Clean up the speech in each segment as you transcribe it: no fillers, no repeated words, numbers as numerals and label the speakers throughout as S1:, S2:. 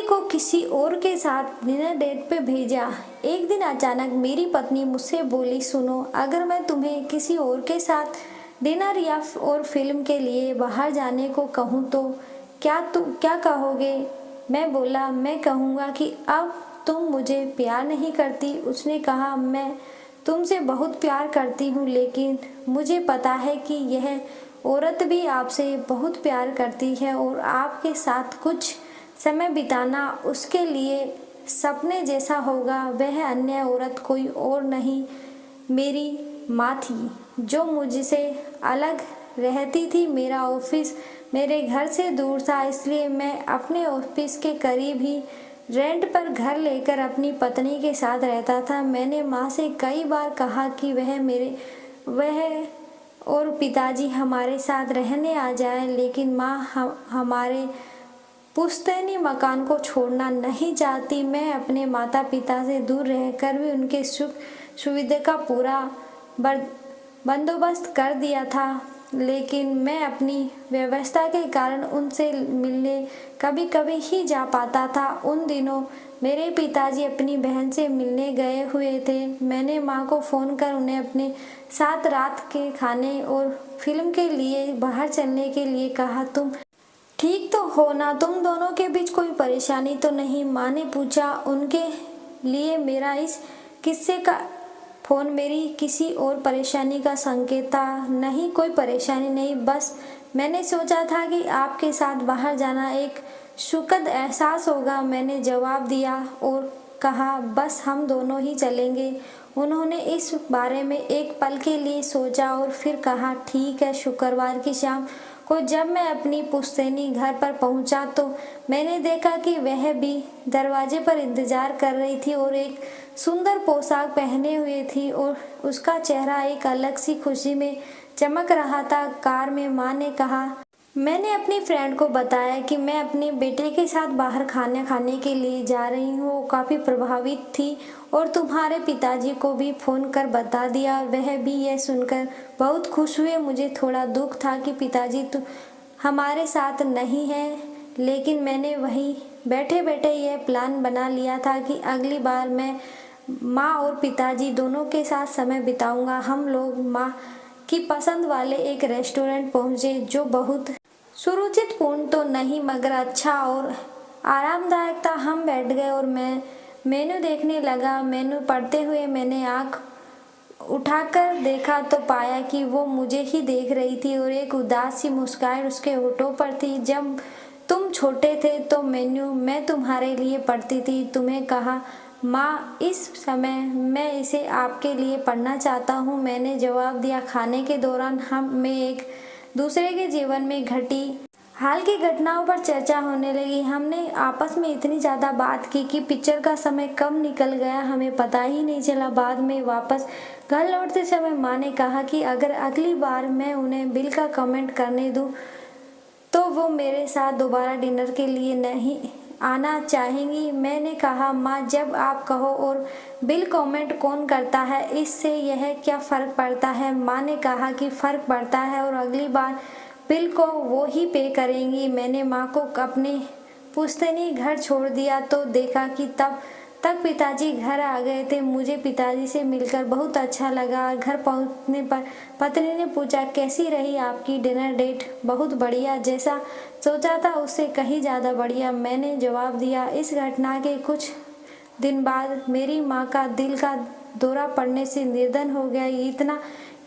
S1: को किसी और के साथ डिनर डेट पे भेजा। एक दिन अचानक मेरी पत्नी मुझसे बोली, सुनो, अगर मैं तुम्हें किसी और के साथ डिनर या और फिल्म के लिए बाहर जाने को कहूँ तो क्या कहोगे? मैं बोला, मैं कहूँगा कि अब तुम मुझे प्यार नहीं करती। उसने कहा, मैं तुमसे बहुत प्यार करती हूँ, लेकिन मुझे पता है कि यह औरत भी आपसे बहुत प्यार करती है और आपके साथ कुछ समय बिताना उसके लिए सपने जैसा होगा। वह अन्य औरत कोई और नहीं, मेरी माँ थी, जो मुझसे अलग रहती थी। मेरा ऑफिस मेरे घर से दूर था, इसलिए मैं अपने ऑफिस के करीब ही रेंट पर घर लेकर अपनी पत्नी के साथ रहता था। मैंने माँ से कई बार कहा कि वह और पिताजी हमारे साथ रहने आ जाए, लेकिन माँ हमारे पुश्तैनी मकान को छोड़ना नहीं चाहती। मैं अपने माता पिता से दूर रहकर भी उनके सुख सुविधा का पूरा बंदोबस्त कर दिया था, लेकिन मैं अपनी व्यवस्था के कारण उनसे मिलने कभी कभी ही जा पाता था। उन दिनों मेरे पिताजी अपनी बहन से मिलने गए हुए थे। मैंने माँ को फ़ोन कर उन्हें अपने साथ रात के खाने और फिल्म के लिए बाहर चलने के लिए कहा। तुम ठीक तो हो ना? तुम दोनों के बीच कोई परेशानी तो नहीं? माँ ने पूछा। उनके लिए मेरा इस किस्से का फ़ोन मेरी किसी और परेशानी का संकेत था। नहीं, कोई परेशानी नहीं, बस मैंने सोचा था कि आपके साथ बाहर जाना एक सुखद एहसास होगा। मैंने जवाब दिया और कहा, बस हम दोनों ही चलेंगे। उन्होंने इस बारे में एक पल के लिए सोचा और फिर कहा, ठीक है। शुक्रवार की शाम को जब मैं अपनी पुश्तैनी घर पर पहुंचा तो मैंने देखा कि वह भी दरवाजे पर इंतजार कर रही थी और एक सुंदर पोशाक पहने हुए थी और उसका चेहरा एक अलग सी खुशी में चमक रहा था। कार में माँ ने कहा, मैंने अपनी फ्रेंड को बताया कि मैं अपने बेटे के साथ बाहर खाना खाने के लिए जा रही हूँ। वो काफ़ी प्रभावित थी और तुम्हारे पिताजी को भी फ़ोन कर बता दिया और वह भी यह सुनकर बहुत खुश हुए। मुझे थोड़ा दुख था कि पिताजी तो हमारे साथ नहीं है, लेकिन मैंने वहीं बैठे बैठे यह प्लान बना लिया था कि अगली बार मैं माँ और पिताजी दोनों के साथ समय बिताऊंगा। हम लोग माँ की पसंद वाले एक रेस्टोरेंट पहुँचे, जो बहुत सुरुचिपूर्ण तो नहीं मगर अच्छा और आरामदायक था। हम बैठ गए और मैं मेनू देखने लगा। मेनू पढ़ते हुए मैंने आँख उठाकर देखा तो पाया कि वो मुझे ही देख रही थी और एक उदास सी मुस्कान उसके होठों पर थी। जब तुम छोटे थे तो मेन्यू मैं तुम्हारे लिए पढ़ती थी। तुम्हें कहा, माँ, इस समय मैं इसे आपके लिए पढ़ना चाहता हूँ। मैंने जवाब दिया। खाने के दौरान हम में एक दूसरे के जीवन में घटी हाल की घटनाओं पर चर्चा होने लगी। हमने आपस में इतनी ज़्यादा बात की कि पिक्चर का समय कब निकल गया हमें पता ही नहीं चला। बाद में वापस घर लौटते समय माँ ने कहा कि अगर अगली बार मैं उन्हें बिल का कमेंट करने दूँ तो वो मेरे साथ दोबारा डिनर के लिए नहीं आना चाहेंगी। मैंने कहा, माँ, जब आप कहो। और बिल कमेंट कौन करता है, इससे यह क्या फ़र्क पड़ता है? माँ ने कहा कि फ़र्क पड़ता है और अगली बार बिल को वो ही पे करेंगी। मैंने माँ को अपने पुश्तैनी घर छोड़ दिया तो देखा कि तब तक पिताजी घर आ गए थे। मुझे पिताजी से मिलकर बहुत अच्छा लगा। घर पहुंचने पर पत्नी ने पूछा, कैसी रही आपकी डिनर डेट? बहुत बढ़िया, जैसा सोचा था उससे कहीं ज़्यादा बढ़िया, मैंने जवाब दिया। इस घटना के कुछ दिन बाद मेरी माँ का दिल का दौरा पड़ने से निधन हो गया।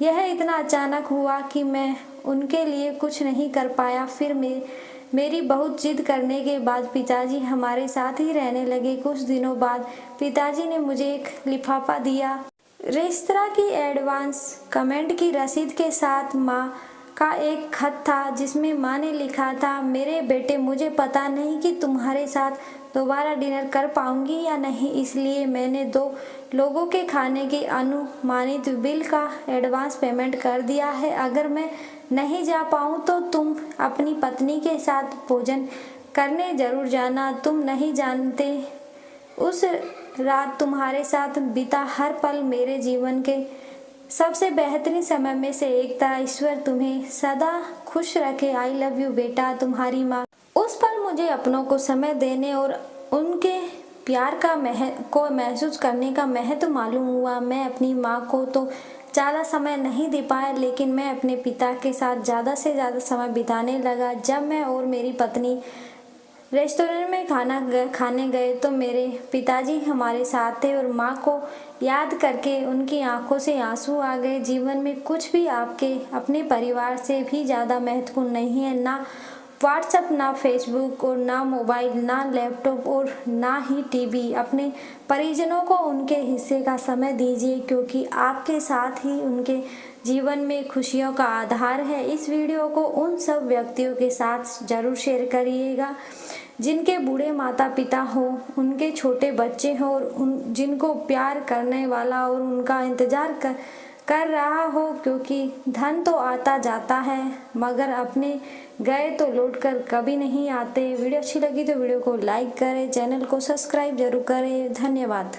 S1: यह इतना अचानक हुआ कि मैं उनके लिए कुछ नहीं कर पाया। फिर मेरी बहुत जिद करने के बाद पिताजी हमारे साथ ही रहने लगे। कुछ दिनों बाद पिताजी ने मुझे एक लिफाफा दिया। रेस्तरां की एडवांस कमेंट की रसीद के साथ माँ का एक खत था जिसमें माँ ने लिखा था, मेरे बेटे, मुझे पता नहीं कि तुम्हारे साथ दोबारा डिनर कर पाऊंगी या नहीं, इसलिए मैंने 2 लोगों के खाने की अनुमानित बिल का एडवांस पेमेंट कर दिया है। अगर मैं नहीं जा पाऊँ तो तुम अपनी पत्नी के साथ भोजन करने जरूर जाना। तुम नहीं जानते उस रात तुम्हारे साथ बीता हर पल मेरे जीवन के सबसे बेहतरीन समय में से एक था। ईश्वर तुम्हें सदा खुश रखे। आई लव यू बेटा, तुम्हारी माँ। उस पर मुझे अपनों को समय देने और उनके प्यार को महसूस करने का महत्व मालूम हुआ। मैं अपनी माँ को तो ज़्यादा समय नहीं दे पाया, लेकिन मैं अपने पिता के साथ ज़्यादा से ज़्यादा समय बिताने लगा। जब मैं और मेरी पत्नी रेस्टोरेंट में खाने गए तो मेरे पिताजी हमारे साथ थे और माँ को याद करके उनकी आंखों से आंसू आ गए। जीवन में कुछ भी आपके अपने परिवार से भी ज़्यादा महत्वपूर्ण नहीं है। ना व्हाट्सएप, ना फेसबुक और ना मोबाइल, ना लैपटॉप और ना ही टीवी। अपने परिजनों को उनके हिस्से का समय दीजिए, क्योंकि आपके साथ ही उनके जीवन में खुशियों का आधार है। इस वीडियो को उन सब व्यक्तियों के साथ ज़रूर शेयर करिएगा जिनके बूढ़े माता पिता हो, उनके छोटे बच्चे हो और जिनको प्यार करने वाला और उनका इंतज़ार कर रहा हो, क्योंकि धन तो आता जाता है मगर अपने गए तो लौट कर कभी नहीं आते। वीडियो अच्छी लगी तो वीडियो को लाइक करें, चैनल को सब्सक्राइब जरूर करें। धन्यवाद।